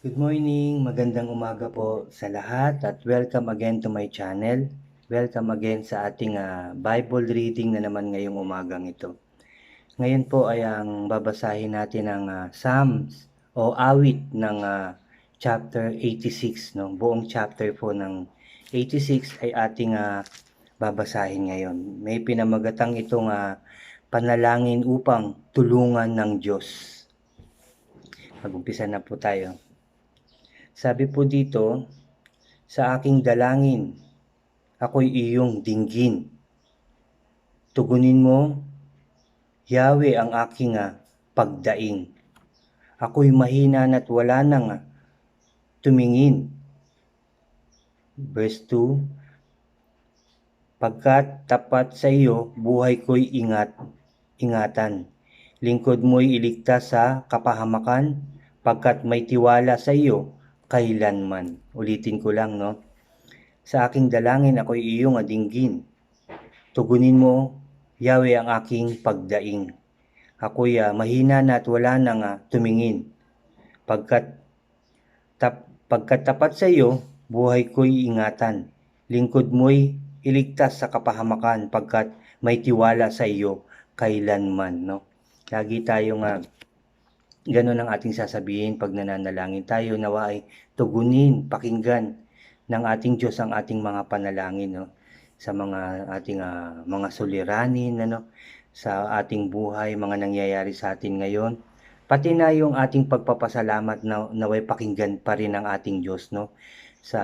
Good morning, magandang umaga po sa lahat at welcome again to my channel. Welcome again sa ating Bible reading na naman ngayong umagang ito. Ngayon po ay ang babasahin natin ang Psalms o awit ng chapter 86. No? Buong chapter po ng 86 ay ating babasahin ngayon. May pinamagatang itong panalangin upang tulungan ng Diyos. Mag-umpisa na po tayo. Sabi po dito, sa aking dalangin, ako'y iyong dinggin. Tugunin mo, Yahweh, ang aking pagdaing. Ako'y mahina na't wala nang tumingin. Verse 2, pagkat tapat sa iyo, buhay ko'y ingatan. Lingkod mo'y iligtas sa kapahamakan, pagkat may tiwala sa iyo kailanman. Ulitin ko lang, no? Sa aking dalangin, ako'y iyong dinggin. Tugunin mo, Yahweh, ang aking pagdaing. Ako'y mahina na at wala nang tumingin. Pagkat tapat sa iyo, buhay ko'y ingatan. Lingkod mo'y iligtas sa kapahamakan, pagkat may tiwala sa iyo kailanman. No? Lagi tayong ganun ang ating sasabihin pag nananalangin tayo, nawa ay tugunin, pakinggan ng ating Diyos ang ating mga panalangin, no? Sa mga ating mga suliranin, ano, sa ating buhay, mga nangyayari sa atin ngayon. Pati na yung ating pagpapasalamat na naway pakinggan pa rin ng ating Diyos, no? Sa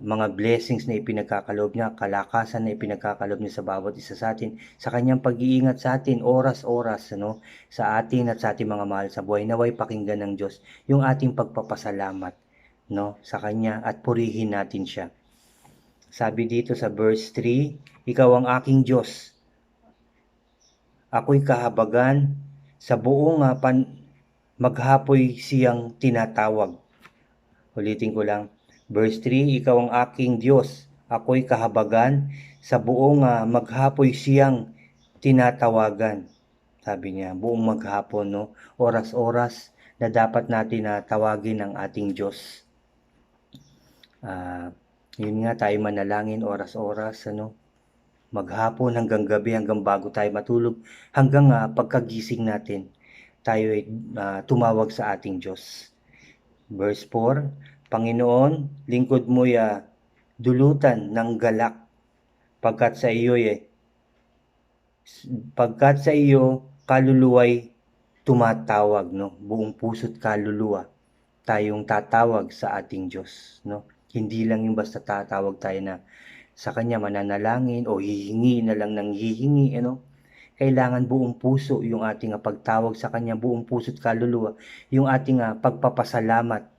mga blessings na ipinagkakaloob niya, kalakasan na ipinagkakaloob niya sa bawat isa sa atin, sa kanyang pag-iingat sa atin, oras-oras, ano, sa atin at sa ating mga mahal sa buhay, naway pakinggan ng Diyos yung ating pagpapasalamat, no, sa kanya at purihin natin siya. Sabi dito sa verse 3, ikaw ang aking Diyos. Ako'y kahabagan sa buong maghapoy siyang tinatawag. Ulitin ko lang. Verse 3, ikaw ang aking Diyos. Ako'y kahabagan sa buong maghapoy siyang tinatawagan. Sabi niya, buong maghapon, no? Oras-oras na dapat natin tawagin ang ating Diyos. Yun nga, tayo manalangin oras-oras, ano? Maghapon hanggang gabi, hanggang bago tayo matulog, hanggang pagkagising natin, tayo ay tumawag sa ating Diyos. Verse 4, Panginoon, lingkod mo'y dulutan ng galak, pagkat sa iyo kaluluway tumatawag, no? Buong puso't kaluluwa tayong tatawag sa ating Diyos, no? Hindi lang yung basta tatawag tayo na sa kanya mananalangin o hihingi na lang ng hihingi, ano? Kailangan buong puso yung ating pagtawag sa kanya, buong puso't kaluluwa, yung ating pagpapasalamat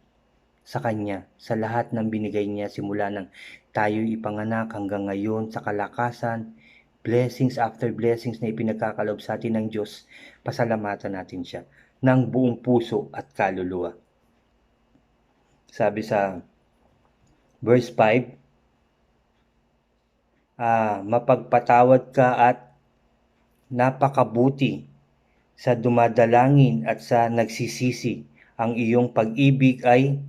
sa kanya sa lahat ng binigay niya simula nang tayo ipanganak hanggang ngayon, sa kalakasan, blessings after blessings na ipinagkakaloob sa atin ng Diyos. Pasalamatan natin siya ng buong puso at kaluluwa. Sabi sa verse 5, mapagpatawad ka at napakabuti sa dumadalangin at sa nagsisisi. Ang iyong pag-ibig ay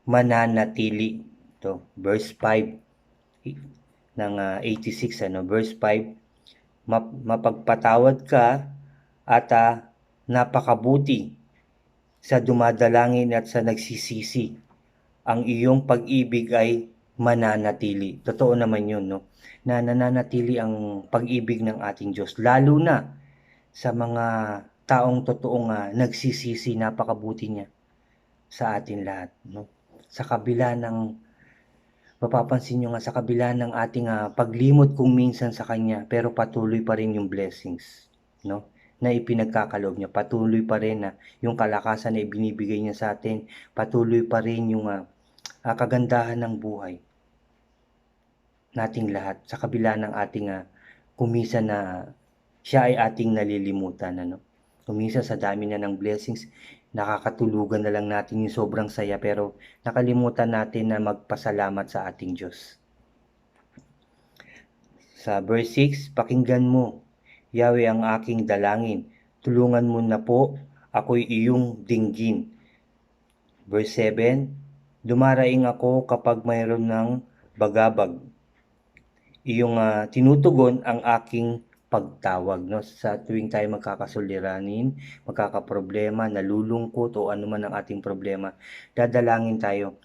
mananatili. Ito, verse 5 ng 86, ano, verse 5, mapagpatawad ka at napakabuti sa dumadalangin at sa nagsisisi. Ang iyong pag-ibig ay mananatili. Totoo naman yun, no? Na nananatili ang pag-ibig ng ating Diyos, lalo na sa mga taong totoong nagsisisi. Napakabuti niya sa atin lahat, no? Sa kabila ng mapapansin nyo nga, sa kabila ng ating paglimot kung minsan sa kanya, pero patuloy pa rin yung blessings, no? Na ipinagkakaloob niya. Patuloy pa rin na yung kalakasan na ibinibigay niya sa atin. Patuloy pa rin yung kagandahan ng buhay nating lahat. Sa kabila ng ating kuminsan na siya ay ating nalilimutan, ano? Kuminsan sa dami na ng blessings, nakakatulugan na lang natin yung sobrang saya, pero nakalimutan natin na magpasalamat sa ating Diyos. Sa verse 6, pakinggan mo, Yahweh, ang aking dalangin. Tulungan mo na po, ako'y iyong dinggin. Verse 7, dumaraing ako kapag mayroon ng bagabag. Iyong tinutugon ang aking pagtawag, no? Sa tuwing tayo magkakasuliranin, magkakaproblema, nalulungkot o anuman ang ating problema, dadalangin tayo.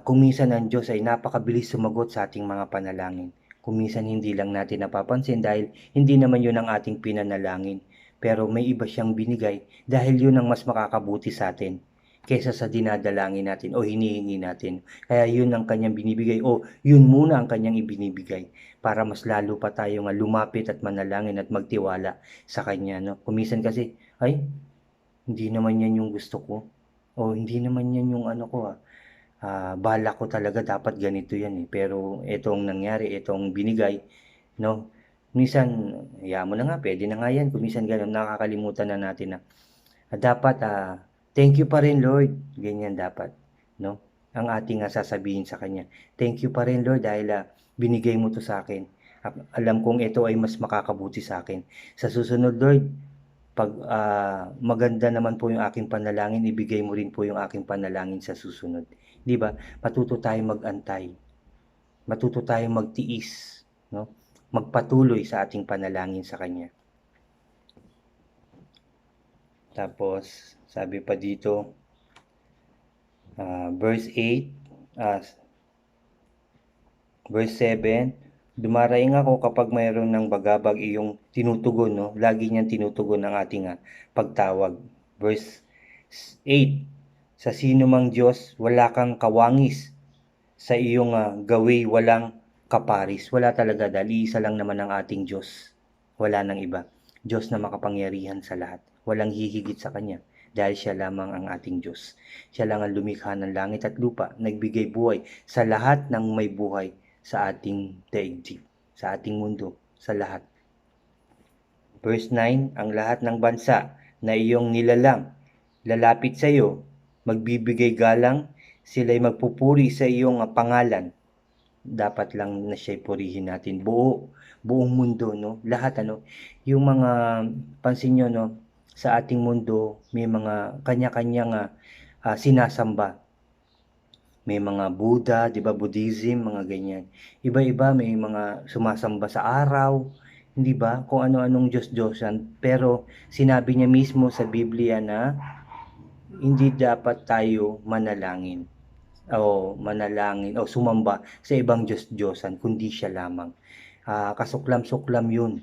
Kung minsan ang Diyos ay napakabilis sumagot sa ating mga panalangin. Kung minsan hindi lang natin napapansin dahil hindi naman yun ang ating pinanalangin. Pero may iba siyang binigay dahil yun ang mas makakabuti sa atin kaysa sa dinadalangin natin o hinihingi natin. Kaya yun ang kanyang binibigay o yun muna ang kanyang ibinibigay para mas lalo pa tayo nga lumapit at manalangin at magtiwala sa kanya. No? Kung minsan kasi, ay, hindi naman yan yung gusto ko. O hindi naman yan yung ano ko balak ko talaga dapat ganito yan pero itong nangyari, itong binigay, no? Minsan, hayaan mo na nga, pwede na nga yan. Kung minsan ganun, nakakalimutan na natin na dapat, thank you pa rin Lord. Ganyan dapat, no? Ang ating sasabihin sa Kanya. Thank you pa rin Lord dahil binigay mo to sa akin. Alam kong ito ay mas makakabuti sa akin. Sa susunod Lord, pag maganda naman po yung aking panalangin, ibigay mo rin po yung aking panalangin sa susunod. Di ba? Matuto tayong mag-antay. Matuto tayong magtiis, no? Magpatuloy sa ating panalangin sa Kanya. Tapos, sabi pa dito, verse 8, verse 7, dumaraing ako kapag mayroon ng bagabag iyong tinutugon, no? Lagi niyang tinutugon ang ating pagtawag. Verse 8, sa sino mang Diyos, wala kang kawangis. Sa iyong gawi, walang kaparis. Wala talaga dahil isa lang naman ang ating Diyos. Wala nang iba. Diyos na makapangyarihan sa lahat. Walang hihigit sa Kanya dahil siya lamang ang ating Diyos. Siya lang ang lumikha ng langit at lupa, nagbigay buhay sa lahat ng may buhay sa ating daigdig, sa ating mundo, sa lahat. Verse 9, ang lahat ng bansa na iyong nilalang, lalapit sa iyo, magbibigay galang, sila'y magpupuri sa iyong pangalan. Dapat lang na siya'y purihin natin. Buong mundo, no? Lahat, yung mga, pansin nyo, no? Sa ating mundo, may mga kanya-kanyang sinasamba. May mga Buddha, di ba? Buddhism, mga ganyan. Iba-iba, may mga sumasamba sa araw, hindi ba? Kung ano-anong Diyos-Diyosan. Pero sinabi niya mismo sa Biblia na hindi dapat tayo manalangin o sumamba sa ibang Diyos-Diyosan kundi siya lamang. Kasuklam-suklam yun,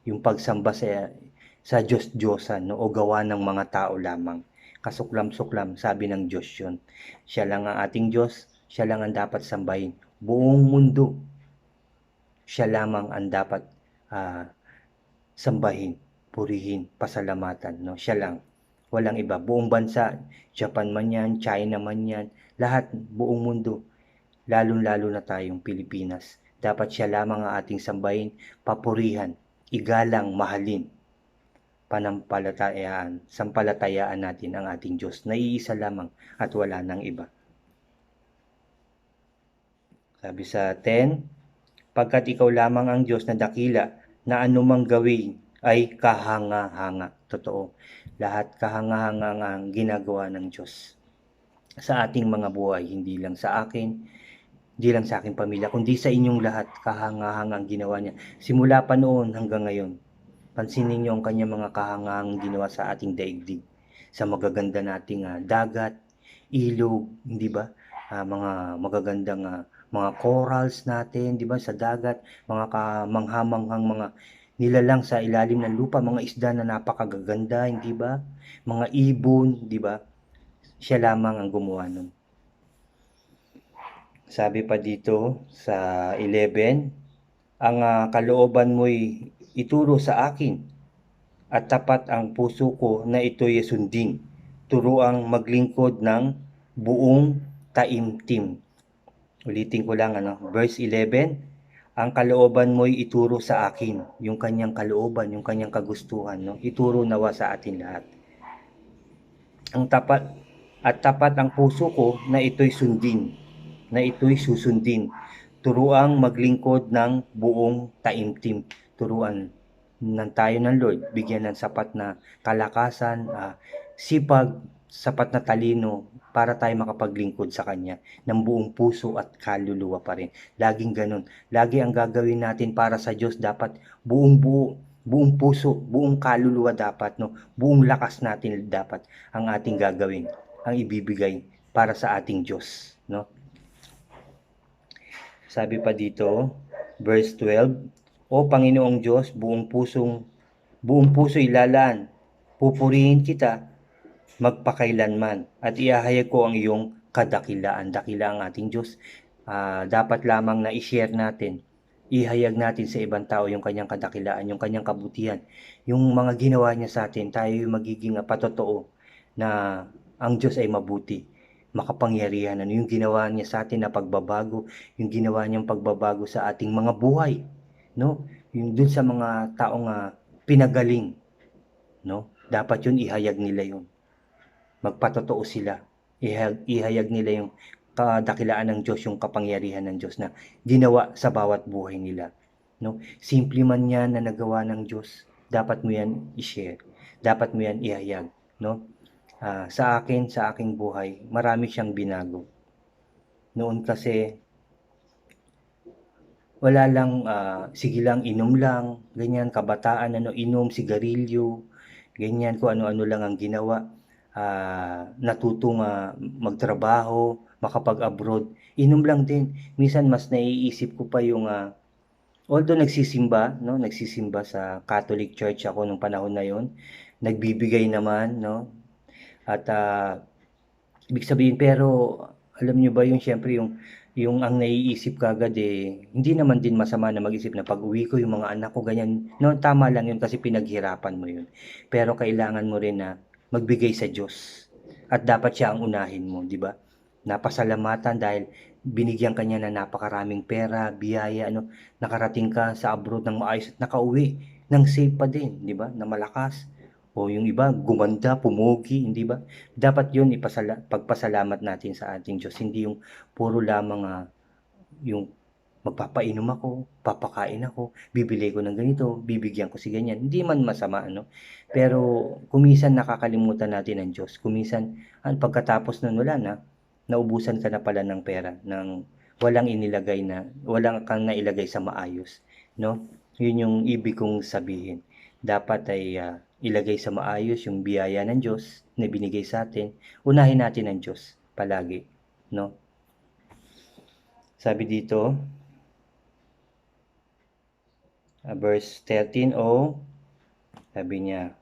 yung pagsamba sa Diyos-Diyosan, no? O gawa ng mga tao lamang. Kasuklam-suklam, sabi ng Diyos yun. Siya lang ang ating Diyos, siya lang ang dapat sambahin. Buong mundo, siya lamang ang dapat sambahin, purihin, pasalamatan, no? Siya lang. Walang iba. Buong bansa, Japan man yan, China man yan, lahat, buong mundo, lalong-lalo na tayong Pilipinas. Dapat siya lamang ang ating sambahin, papurihan, igalang, mahalin, sampalatayaan natin ang ating Diyos na iisa lamang at wala nang iba. Sabi sa 10, pagkat ikaw lamang ang Diyos na dakila, na anumang gawin ay kahanga-hanga. Totoo. Lahat kahanga-hanga ang ginagawa ng Diyos sa ating mga buhay, hindi lang sa akin, hindi lang sa aking pamilya, kundi sa inyong lahat, kahanga-hanga ang ginawa niya. Simula pa noon hanggang ngayon, pansinin niyo ang kanyang mga kahangaang ginawa sa ating daigdig, sa magaganda nating dagat, ilog, hindi ba? Mga magagandang mga corals natin, di ba, sa dagat, mga kamanghamanghang mga nilalang sa ilalim ng lupa, mga isda na napakagaganda, hindi ba? Mga ibon, di ba? Siya lamang ang gumawa nun. Sabi pa dito sa 11, ang kalooban mo'y ituro sa akin at tapat ang puso ko na ito'y sundin. Turuang maglingkod ng buong taimtim. Ulitin ko lang, verse 11, ang kalooban mo'y ituro sa akin, yung kanyang kalooban, yung kanyang kagustuhan, no? Ituro nawa sa atin lahat. Ang tapat ang puso ko na ito'y susundin. Turuang maglingkod ng buong taimtim. Turuan ng tayo ng Lord, bigyan ng sapat na kalakasan, sipag sapat na talino para tayo makapaglingkod sa Kanya ng buong puso at kaluluwa pa rin. Laging ganun. Lagi ang gagawin natin para sa Diyos dapat buong buo, buong puso, buong kaluluwa dapat, no? Buong lakas natin dapat ang ating gagawin, ang ibibigay para sa ating Diyos, no? Sabi pa dito, verse 12, O Panginoong Diyos, buong puso ilalaan, pupurihin kita magpakailanman at ihahayag ko ang iyong kadakilaan. Dakila ang ating Diyos. Dapat lamang na i-share natin, ihayag natin sa ibang tao yung kanyang kadakilaan, yung kanyang kabutihan, yung mga ginawa niya sa atin. Tayo yung magiging patotoo na ang Diyos ay mabuti, makapangyarihan. Ano yung ginawa niya sa atin na pagbabago, yung ginawa niyang pagbabago sa ating mga buhay, no? Yung dun sa mga taong pinagaling, no? Dapat yun ihayag nila yun. Magpatotoo sila. Ihayag nila yung kadakilaan ng Diyos, yung kapangyarihan ng Diyos na ginawa sa bawat buhay nila. No? Simple man yan na nagawa ng Diyos, dapat mo yan i-share. Dapat mo yan ihayag. No? Sa aking buhay, marami siyang binago. Noon kasi, wala lang, sige lang, inom lang, ganyan, kabataan, inom, sigarilyo, ganyan, kung ano-ano lang ang ginawa. Natutong magtrabaho, makapag-abroad, inom lang din. Minsan mas naiisip ko pa yung, although nagsisimba sa Catholic Church ako nung panahon na yon, nagbibigay naman, no? At ibig sabihin, pero alam nyo ba yung syempre yung ang naiisip kagad hindi naman din masama na mag-isip na pag-uwi ko yung mga anak ko ganyan. No, tama lang yun kasi pinaghirapan mo yun. Pero kailangan mo rin na magbigay sa Diyos. At dapat siya ang unahin mo, di ba? Napasalamatan dahil binigyan kanya na napakaraming pera, biyaya, nakarating ka sa abroad ng maayos at nakauwi ng safe pa din, di ba? Na malakas. O yung iba, gumanda, pumugi, hindi ba? Dapat yun pagpasalamat natin sa ating Diyos. Hindi yung puro lamang yung magpapainom ako, papakain ako, bibili ko ng ganito, bibigyan ko si ganyan. Hindi man masama, ano? Pero kumisan nakakalimutan natin ang Diyos. Kumisan, pagkatapos nun wala na, naubusan ka na pala ng pera, walang kang nailagay sa maayos, no? Yun yung ibig kong sabihin. Dapat ay ilagay sa maayos yung biyaya ng Diyos na binigay sa atin. Unahin natin ang Diyos palagi, no? Sabi dito, verse 13, sabi niya,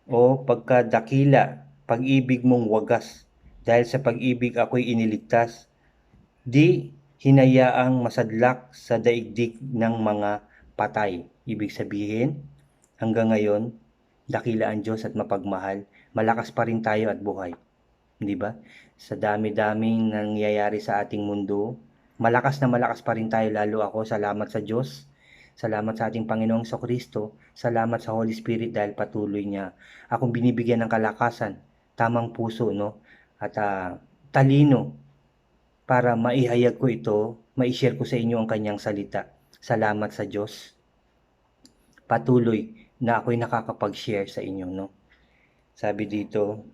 O pagkadakila, pag-ibig mong wagas, dahil sa pag-ibig ako'y iniligtas, di hinayaang masadlak sa daigdig ng mga patay. Ibig sabihin, hanggang ngayon, dakila ang Diyos at mapagmahal, malakas pa rin tayo at buhay. Hindi ba? Sa dami-daming nangyayari sa ating mundo, malakas na malakas pa rin tayo, lalo ako. Salamat sa Diyos. Salamat sa ating Panginoong Kristo. Salamat sa Holy Spirit dahil patuloy niya akong binibigyan ng kalakasan, tamang puso, no? At talino para maihayag ko ito, maishare ko sa inyo ang kanyang salita. Salamat sa Diyos. Patuloy na ako'y nakakapag-share sa inyo, no? Sabi dito,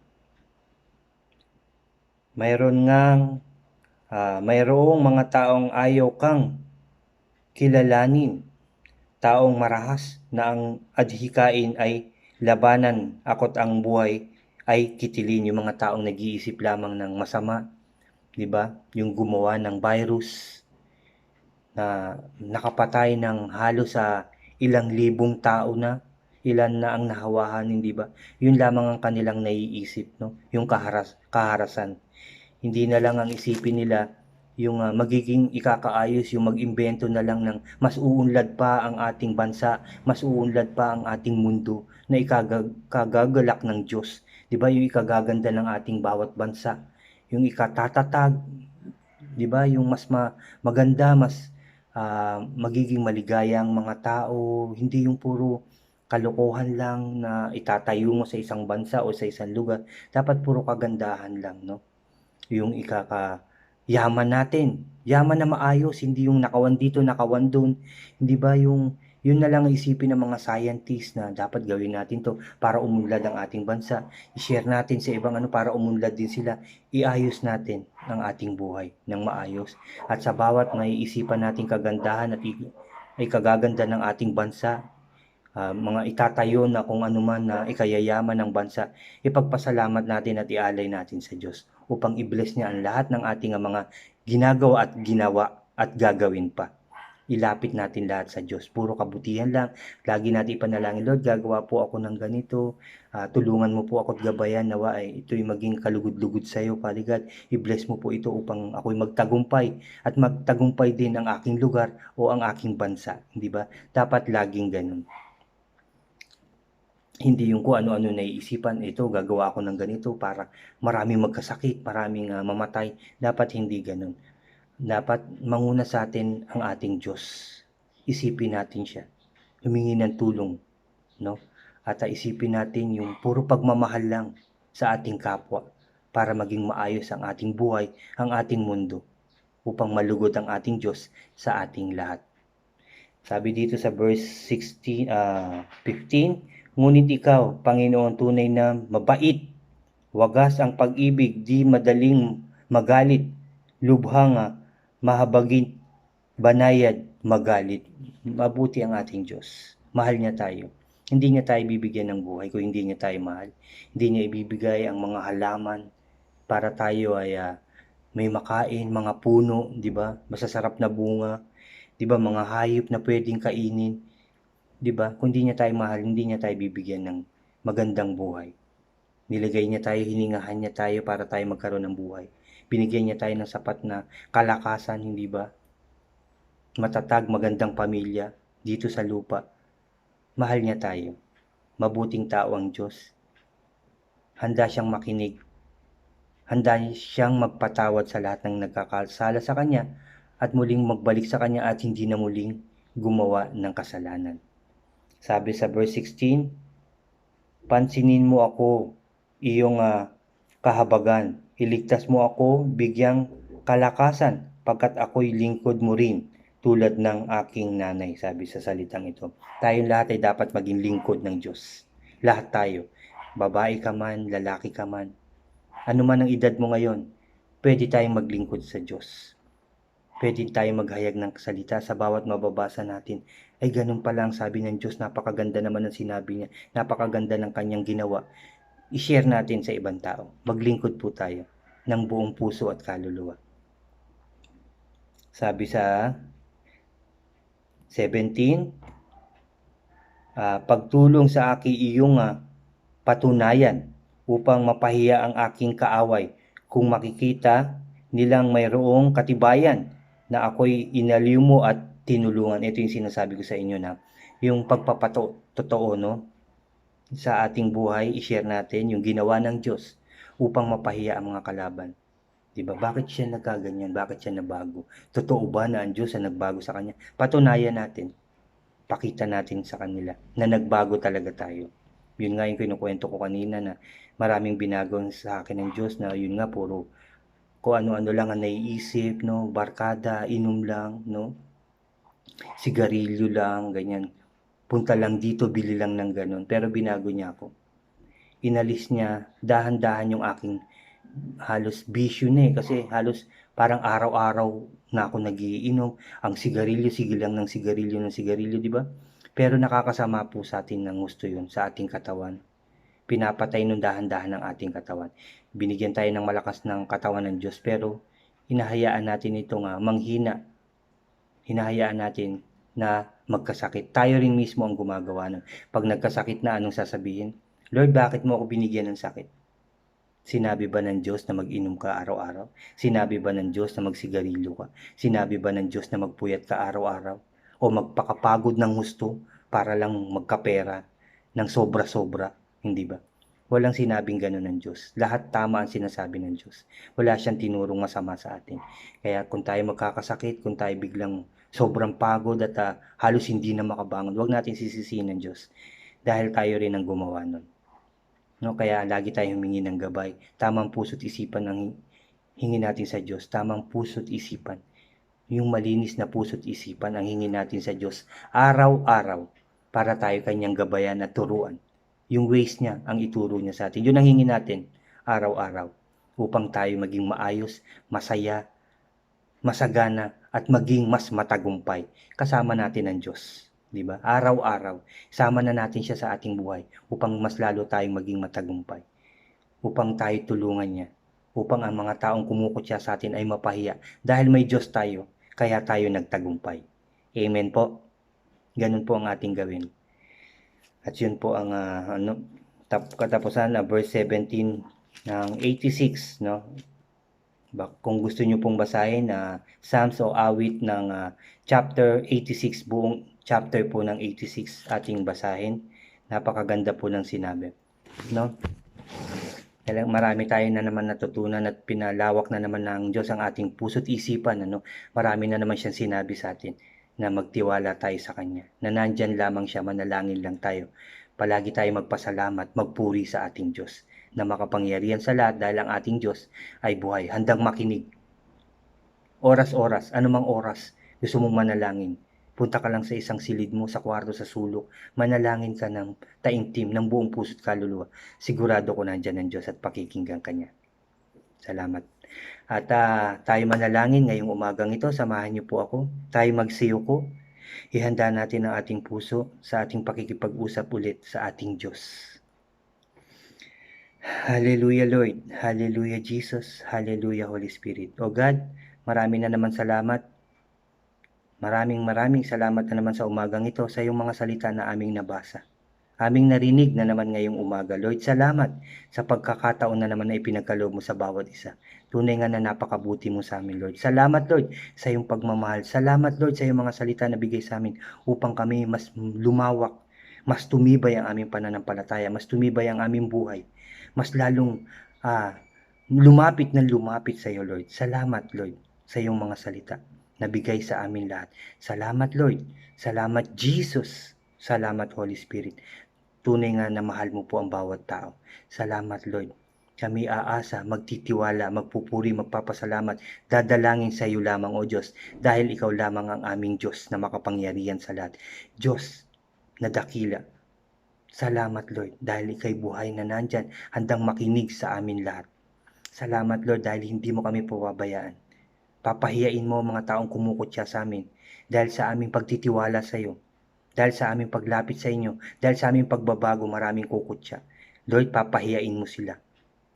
mayroong mga taong ayaw kang kilalanin, taong marahas na ang adhikain ay labanan, ako't ang buhay ay kitilin. Yung mga taong nag-iisip lamang ng masama, di ba? Yung gumawa ng virus na nakapatay ng halos sa ilang libong tao na, ilan na ang nahawahan, hindi ba? Yun lamang ang kanilang naiisip, no? Yung kaharasan. Hindi na lang ang isipin nila yung magiging ikakaayos, yung mag-imbento na lang ng mas uunlad pa ang ating bansa, mas uunlad pa ang ating mundo na ikagagalak ng Diyos. 'Di ba? Yung ikagaganda ng ating bawat bansa, yung ikatatatag, 'di ba? Yung mas maganda, mas magiging maligayang mga tao, hindi yung puro kalokohan lang na itatayo mo sa isang bansa o sa isang lugar. Dapat puro kagandahan lang, no? Yung yaman natin, yaman na maayos, hindi yung nakawan dito, nakawan doon, hindi ba? Yung Yun na lang ang isipin ng mga scientists na dapat gawin natin to para umunlad ang ating bansa. I-share natin sa ibang para umunlad din sila. Iayos natin ang ating buhay ng maayos. At sa bawat maiisipan nating kagandahan at ay kagaganda ng ating bansa, mga itatayo na kung anuman na ikayayaman ng bansa, ipagpasalamat natin at ialay natin sa Diyos upang i-bless niya ang lahat ng ating mga ginagawa at ginawa at gagawin pa. Ilapit natin lahat sa Diyos. Puro kabutihan lang. Lagi natin ipanalangin, Lord, gagawa po ako ng ganito. Tulungan mo po ako at gabayan nawa ay ito'y maging kalugod-lugod sa iyo, Father God. I-bless mo po ito upang ako'y magtagumpay at magtagumpay din ang aking lugar o ang aking bansa. Hindi ba? Dapat laging ganun. Hindi yung kung ano-ano naiisipan, ito gagawa ako ng ganito para maraming magkasakit, maraming mamatay. Dapat hindi ganun. Dapat manguna sa atin ang ating Diyos. Isipin natin siya. Humingi ng tulong, no? At isipin natin yung puro pagmamahal lang sa ating kapwa para maging maayos ang ating buhay, ang ating mundo, upang malugod ang ating Diyos sa ating lahat. Sabi dito sa verse 15, ngunit ikaw, Panginoon, tunay na mabait, wagas ang pag-ibig, di madaling magalit, lubhang mahabagin, banayad, magalit. Mabuti ang ating Diyos. Mahal niya tayo. Hindi niya tayo bibigyan ng buhay kung hindi niya tayo mahal. Hindi niya ibibigay ang mga halaman para tayo ay may makain, mga puno, di ba? Masasarap na bunga, di ba? Mga hayop na pwedeng kainin, di ba? Kung hindi niya tayo mahal, hindi niya tayo bibigyan ng magandang buhay. Nilagay niya tayo, hiningahan niya tayo para tayo magkaroon ng buhay. Binigyan niya tayo ng sapat na kalakasan, hindi ba? Matatag, magandang pamilya dito sa lupa. Mahal niya tayo. Mabuting tao ang Diyos. Handa siyang makinig. Handa siyang magpatawad sa lahat ng nagkakasala sa Kanya at muling magbalik sa Kanya at hindi na muling gumawa ng kasalanan. Sabi sa verse 16, pansinin mo ako, iyong kahabagan. Iligtas mo ako, bigyang kalakasan, pagkat ako'y lingkod mo rin, tulad ng aking nanay, sabi sa salitang ito. Tayong lahat ay dapat maging lingkod ng Diyos. Lahat tayo. Babae ka man, lalaki ka man. Ano man ang edad mo ngayon, pwede tayong maglingkod sa Diyos. Pwede tayong maghayag ng salita sa bawat mababasa natin. Ay ganun pala ang sabi ng Diyos, napakaganda naman ang sinabi niya, napakaganda ng kanyang ginawa. I-share natin sa ibang tao. Maglingkod po tayo ng buong puso at kaluluwa. Sabi sa 17, pagtulong sa aking iyong patunayan upang mapahiya ang aking kaaway kung makikita nilang mayroong katibayan na ako'y inaliw mo at tinulungan. Ito yung sinasabi ko sa inyo na yung pagpapatotoo, no? Sa ating buhay, i-share natin yung ginawa ng Diyos upang mapahiya ang mga kalaban. Diba? Bakit siya nagkaganyan? Bakit siya nabago? Totoo ba na ang Diyos ang nagbago sa kanya? Patunayan natin. Pakita natin sa kanila na nagbago talaga tayo. Yun nga yung kinukwento ko kanina na maraming binago sa akin ng Diyos na yun nga puro kung ano-ano lang ang naiisip, no? Barkada, inom lang, no? Sigarilyo lang, ganyan. Punta lang dito, bili lang ng ganun. Pero binago niya ako. Inalis niya, dahan-dahan yung aking halos bisyo na kasi halos parang araw-araw na ako nagiinom. Ang sigarilyo, sige lang ng sigarilyo, di ba? Pero nakakasama po sa atin ng gusto yun, sa ating katawan. Pinapatay nung dahan-dahan ng ating katawan. Binigyan tayo ng malakas ng katawan ng Diyos, pero hinahayaan natin itong manghina. Hinahayaan natin na magkasakit. Tayo rin mismo ang gumagawa nun. Pag nagkasakit na, anong sasabihin? Lord, bakit mo ako binigyan ng sakit? Sinabi ba ng Diyos na mag-inom ka araw-araw? Sinabi ba ng Diyos na magsigarilyo ka? Sinabi ba ng Diyos na magpuyat ka araw-araw? O magpakapagod ng husto para lang magkapera ng sobra-sobra? Hindi ba? Walang sinabing gano'n ng Diyos. Lahat tama ang sinasabi ng Diyos. Wala siyang tinurong masama sa atin. Kaya kung tayo magkakasakit, kung tayo biglang sobrang pagod at halos hindi na makabangon, huwag natin sisisihin ng Diyos. Dahil tayo rin ang gumawa nun. No, kaya lagi tayong humingi ng gabay. Tamang puso't isipan ang hingi natin sa Diyos. Tamang puso't isipan. yung malinis na puso't isipan ang hingin natin sa Diyos araw-araw para tayo kanyang gabayan at turuan. Yung ways niya ang ituro niya sa atin. Yun ang hingin natin araw-araw upang tayo maging maayos, masaya, masagana at maging mas matagumpay. Kasama natin ang Diyos, di ba? Araw-araw, sama na natin siya sa ating buhay upang mas lalo tayong maging matagumpay. Upang tayo tulungan niya, upang ang mga taong kumukutya sa atin ay mapahiya dahil may Diyos tayo, kaya tayo nagtagumpay. Amen po. Ganun po ang ating gawin. At yun po ang katapusan na verse 17 ng 86, no? Kung gusto niyo pong basahin Psalms o awit ng chapter 86, buong chapter po ng 86 ating basahin. Napakaganda po ng sinabi, no? Marami tayo na naman natutunan at pinalawak na naman ng Diyos ang ating puso't isipan, ano? Marami na naman siyang sinabi sa atin na magtiwala tayo sa Kanya, na nandyan lamang siya, manalangin lang tayo. Palagi tayo magpasalamat, magpuri sa ating Diyos, na makapangyarihan sa lahat dahil ang ating Diyos ay buhay, handang makinig. Oras-oras, anumang oras, gusto mong manalangin, punta ka lang sa isang silid mo, sa kwarto, sa sulok, manalangin ka ng taimtim, ng buong puso't kaluluwa. Sigurado ko nandyan ang Diyos at pakikinggan ka niya. Salamat. At tayo manalangin ngayong umagang ito, samahan niyo po ako. Tayo magsiyuko, ihanda natin ang ating puso sa ating pakikipag-usap ulit sa ating Diyos. Hallelujah Lord, Hallelujah Jesus, Hallelujah Holy Spirit. O God, marami na naman salamat. Maraming salamat na naman sa umagang ito sa iyong mga salita na aming nabasa. Aming narinig na naman ngayong umaga. Lord, salamat sa pagkakataon na naman na ipinagkaloob mo sa bawat isa. Tunay nga na napakabuti mo sa amin, Lord. Salamat, Lord, sa iyong pagmamahal. Salamat, Lord, sa iyong mga salita na bigay sa amin upang kami mas lumawak, mas tumibay ang aming pananampalataya, mas tumibay ang aming buhay, mas lalong lumapit sa iyo, Lord. Salamat, Lord, sa iyong mga salita na bigay sa amin lahat. Salamat, Lord. Salamat, Jesus. Salamat, Holy Spirit. Tunay nga na mahal mo po ang bawat tao. Salamat, Lord. Kami aasa, magtitiwala, magpupuri, magpapasalamat, dadalangin sa iyo lamang, O Diyos, dahil ikaw lamang ang aming Diyos na makapangyarihan sa lahat. Diyos na dakila. Salamat, Lord, dahil ika'y buhay na nandyan, handang makinig sa amin lahat. Salamat, Lord, dahil hindi mo kami pababayaan. Papahiyain mo ang mga taong kumukutya sa amin dahil sa aming pagtitiwala sa iyo. Dahil sa aming paglapit sa inyo, dahil sa aming pagbabago, maraming kukutya. Lord, papahiyain mo sila.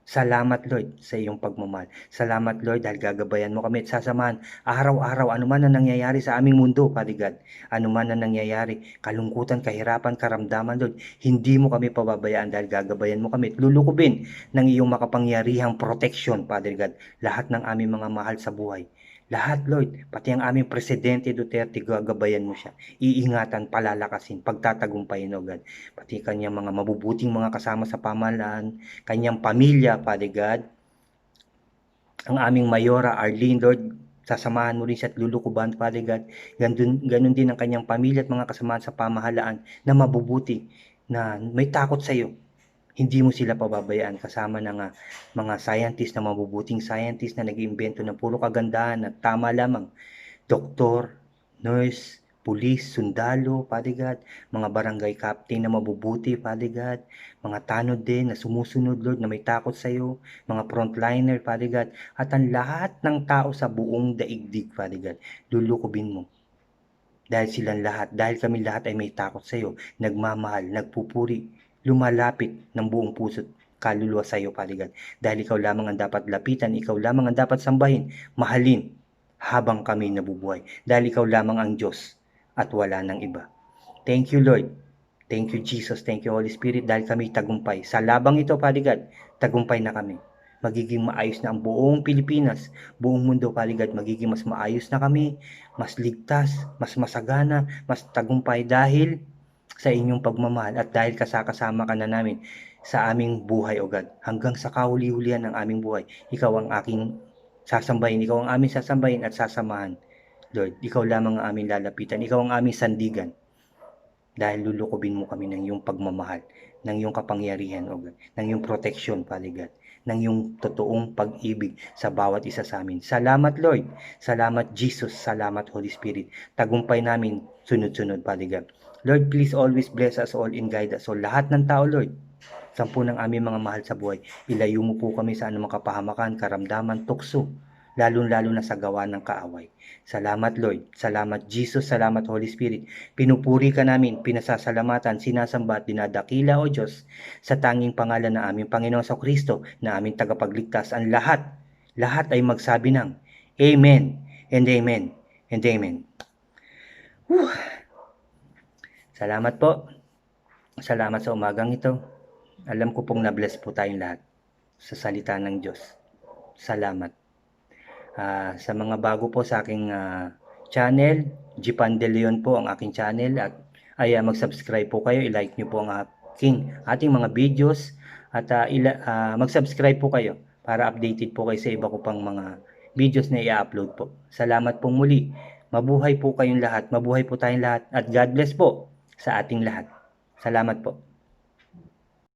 Salamat, Lord, sa iyong pagmamahal. Salamat, Lord, dahil gagabayan mo kami at sasamahan araw-araw, anuman na nangyayari sa aming mundo, Father God. Anuman na nangyayari, kalungkutan, kahirapan, karamdaman, Lord, hindi mo kami pababayaan dahil gagabayan mo kami at lulukubin ng iyong makapangyarihang protection, Father God, lahat ng aming mga mahal sa buhay. Lahat, Lord, pati ang aming Presidente Duterte, gagabayan mo siya. Iingatan, palalakasin, pagtatagumpayin, O God. Pati kanyang mga mabubuting mga kasama sa pamahalaan, kanyang pamilya, Father God. Ang aming Mayora, Arlene, Lord, sasamahan mo rin siya at lulukuban, Father God. Ganun din ang kanyang pamilya at mga kasamahan sa pamahalaan na mabubuti, na may takot sa iyo. Hindi mo sila pababayaan kasama ng mga scientist na mabubuting scientist na nag-iimbento ng puro kagandahan at tama lamang. Doktor, nurse, pulis, sundalo, Father God, mga barangay captain na mabubuti, Father God, mga tanod din na sumusunod, Lord, na may takot sa iyo, mga frontliner, Father God, at ang lahat ng tao sa buong daigdig, Father God, lulukubin mo. Dahil silang lahat, dahil kami lahat ay may takot sa iyo, nagmamahal, nagpupuri, lumalapit ng buong puso't kaluluwa sa iyo, Father God. Dahil ikaw lamang ang dapat lapitan, ikaw lamang ang dapat sambahin, mahalin, habang kami nabubuhay. Dahil ikaw lamang ang Diyos at wala nang iba. Thank you, Lord. Thank you, Jesus. Thank you, Holy Spirit, dahil kami tagumpay. Sa labang ito, Father God, tagumpay na kami. Magiging maayos na ang buong Pilipinas, buong mundo, Father God. Magiging mas maayos na kami, mas ligtas, mas masagana, mas tagumpay dahil sa inyong pagmamahal at dahil kasama ka na namin sa aming buhay, O God. Hanggang sa kahuli-hulihan ng aming buhay, ikaw ang aking sasambahin, ikaw ang aming sasambahin at sasamahan. Lord, ikaw lamang ang aming lalapitan, ikaw ang aming sandigan. Dahil lulukubin mo kami ng iyong pagmamahal. ng iyong kapangyarihan, O God, ng iyong protection, Father God, ng iyong totoong pag-ibig sa bawat isa sa amin. Salamat, Lord. Salamat, Jesus. Salamat, Holy Spirit. Tagumpay namin sunod-sunod, Father God. Lord, please always bless us all and guide us all. Lahat ng tao, Lord, sampu ng aming mga mahal sa buhay, ilayo mo po kami sa anumang kapahamakan, karamdaman, tukso, lalong-lalo na sa gawa ng kaaway. Salamat, Lord. Salamat, Jesus. Salamat, Holy Spirit. Pinupuri ka namin, pinasasalamatan, sinasamba at dinadakila, O Diyos, sa tanging pangalan na aming Panginoon sa Kristo, na aming tagapagligtas. Ang lahat ay magsabi ng Amen and Amen and Amen. Whew. Salamat po. Salamat sa umagang ito. Alam ko pong na-bless po tayong lahat sa salita ng Diyos. Salamat. Sa mga bago po sa aking channel, Jipan De Leon po ang aking channel, at mag-subscribe po kayo, i-like nyo po ang ating mga videos, at mag-subscribe po kayo para updated po kayo sa iba ko pang mga videos na i-upload po. Salamat pong muli. Mabuhay po kayong lahat, mabuhay po tayong lahat, at God bless po sa ating lahat. Salamat po.